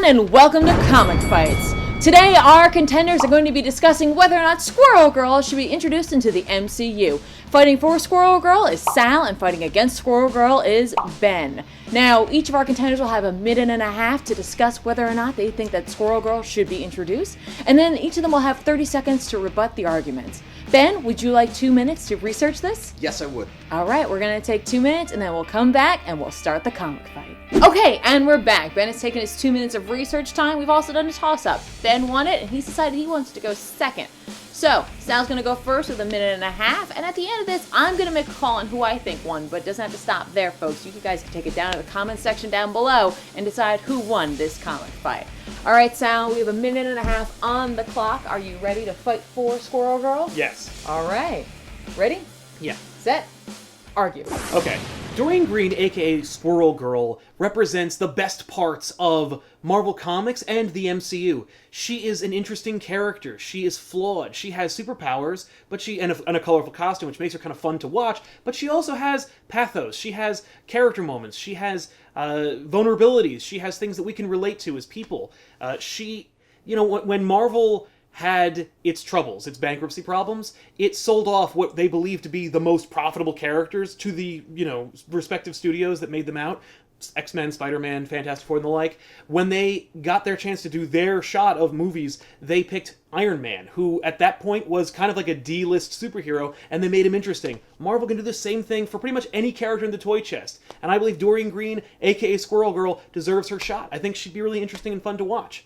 everyone, and welcome to Comic Fights. Today, our contenders are going to be discussing whether or not Squirrel Girl should be introduced into the MCU. Fighting for Squirrel Girl is Sal, and fighting against Squirrel Girl is Ben. Now, each of our contenders will have a minute and a half to discuss whether or not they think that Squirrel Girl should be introduced, and then each of them will have 30 seconds to rebut the arguments. Ben, would you like 2 minutes to research this? Yes, I would. Alright, we're going to take 2 minutes, and then we'll come back and we'll start the comic fight. Okay, and we're back. Ben has taken his 2 minutes of research time. We've also done a toss-up. Ben won it, and he's decided he wants to go second. So, Sal's going to go first with a minute and a half, and at the end of this, I'm going to make a call on who I think won, but it doesn't have to stop there, folks. You guys can take it down in the comments section down below and decide who won this comic fight. Alright, Sal, we have a minute and a half on the clock. Are you ready to fight for Squirrel Girl? Yes. Alright. Ready? Yeah. Set. Argue. Okay. Doreen Green, aka Squirrel Girl, represents the best parts of Marvel Comics and the MCU. She is an interesting character. She is flawed. She has superpowers, but and a colorful costume, which makes her kind of fun to watch. But she also has pathos. She has character moments. She has vulnerabilities. She has things that we can relate to as people. When Marvel had its troubles, its bankruptcy problems, it sold off what they believed to be the most profitable characters to the, respective studios that made them out. X-Men, Spider-Man, Fantastic Four, and the like. When they got their chance to do their shot of movies, they picked Iron Man, who at that point was kind of like a D-list superhero, and they made him interesting. Marvel can do the same thing for pretty much any character in the toy chest. And I believe Doreen Green, aka Squirrel Girl, deserves her shot. I think she'd be really interesting and fun to watch.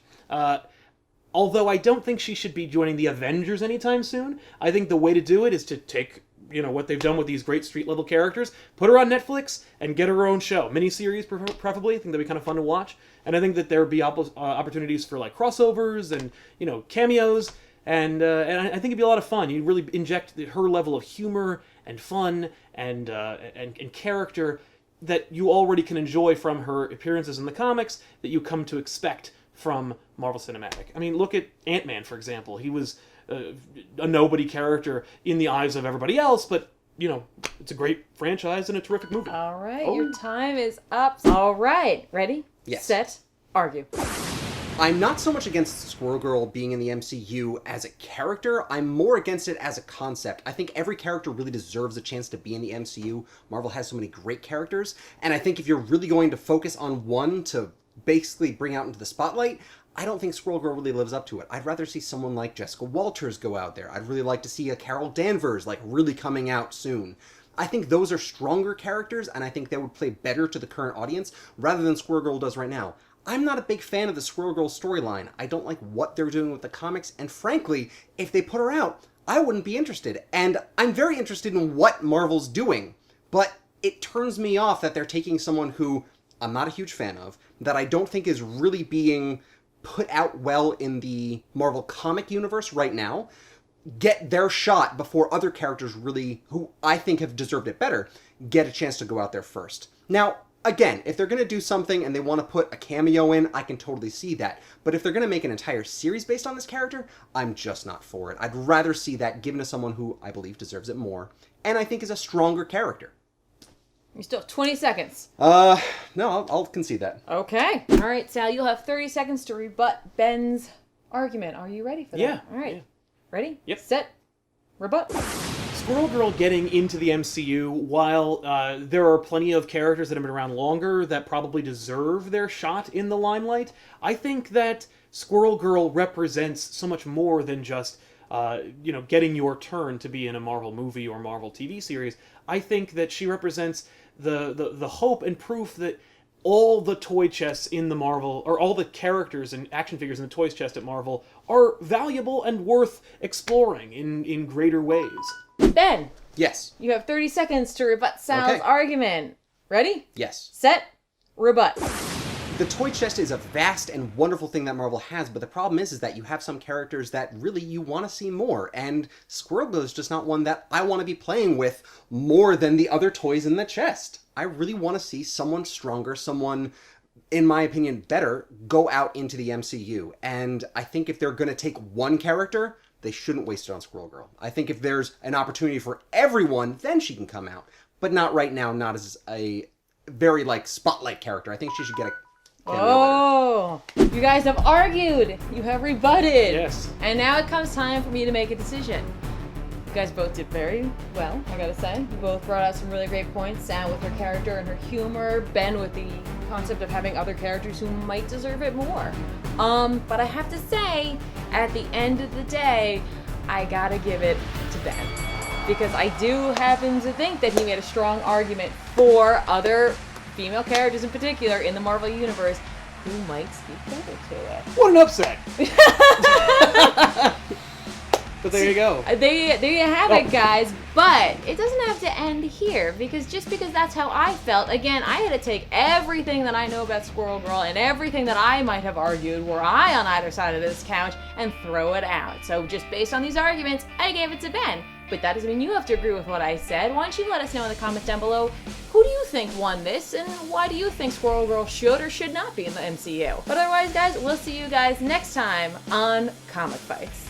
Although I don't think she should be joining the Avengers anytime soon. I think the way to do it is to take, what they've done with these great street-level characters, put her on Netflix, and get her own show. Miniseries, preferably. I think that'd be kind of fun to watch. And I think that there would be opportunities for, crossovers and, cameos. And I think it'd be a lot of fun. You'd really inject her level of humor and fun and character that you already can enjoy from her appearances in the comics that you come to expect from Marvel Cinematic. I mean, look at Ant-Man, for example. He was a nobody character in the eyes of everybody else, but, it's a great franchise and a terrific movie. All right, Your time is up. All right, ready? Yes. Set, argue. I'm not so much against Squirrel Girl being in the MCU as a character. I'm more against it as a concept. I think every character really deserves a chance to be in the MCU. Marvel has so many great characters, and I think if you're really going to focus on one to basically bring out into the spotlight, I don't think Squirrel Girl really lives up to it. I'd rather see someone like Jessica Walters go out there. I'd really like to see a Carol Danvers, really coming out soon. I think those are stronger characters, and I think they would play better to the current audience, rather than Squirrel Girl does right now. I'm not a big fan of the Squirrel Girl storyline. I don't like what they're doing with the comics, and frankly, if they put her out, I wouldn't be interested. And I'm very interested in what Marvel's doing, but it turns me off that they're taking someone who I'm not a huge fan of, that I don't think is really being put out well in the Marvel comic universe right now, get their shot before other characters really, who I think have deserved it better, get a chance to go out there first. Now, again, if they're going to do something and they want to put a cameo in, I can totally see that. But if they're going to make an entire series based on this character, I'm just not for it. I'd rather see that given to someone who I believe deserves it more, and I think is a stronger character. You still have 20 seconds. No, I'll concede that. Okay. All right, Sal, you'll have 30 seconds to rebut Ben's argument. Are you ready for that? Yeah. All right. Yeah. Ready? Yep. Set. Rebut. Squirrel Girl getting into the MCU, while there are plenty of characters that have been around longer that probably deserve their shot in the limelight, I think that Squirrel Girl represents so much more than just getting your turn to be in a Marvel movie or Marvel TV series. I think that she represents the hope and proof that all the toy chests in the Marvel, or all the characters and action figures in the toy chest at Marvel, are valuable and worth exploring in greater ways. Ben. Yes. You have 30 seconds to rebut Sal's argument. Ready? Yes. Set. Rebut. The toy chest is a vast and wonderful thing that Marvel has, but the problem is that you have some characters that really you want to see more, and Squirrel Girl is just not one that I want to be playing with more than the other toys in the chest. I really want to see someone stronger, someone, in my opinion, better, go out into the MCU. And I think if they're going to take one character, they shouldn't waste it on Squirrel Girl. I think if there's an opportunity for everyone, then she can come out. But not right now, not as a very, spotlight character. I think she should get a Oh, you guys have argued. You have rebutted. Yes. And now it comes time for me to make a decision. You guys both did very well, I gotta say. You both brought out some really great points. Sam with her character and her humor. Ben with the concept of having other characters who might deserve it more. But I have to say, at the end of the day, I gotta give it to Ben. Because I do happen to think that he made a strong argument for other female characters in particular in the Marvel Universe who might speak better to it. What an upset! But there you go. There you have it, guys. But it doesn't have to end here, because just because that's how I felt, again, I had to take everything that I know about Squirrel Girl and everything that I might have argued were I on either side of this couch and throw it out. So just based on these arguments, I gave it to Ben. But that doesn't mean you have to agree with what I said. Why don't you let us know in the comments down below, who do you think won this, and why do you think Squirrel Girl should or should not be in the MCU? But otherwise, guys, we'll see you guys next time on Comic Fights.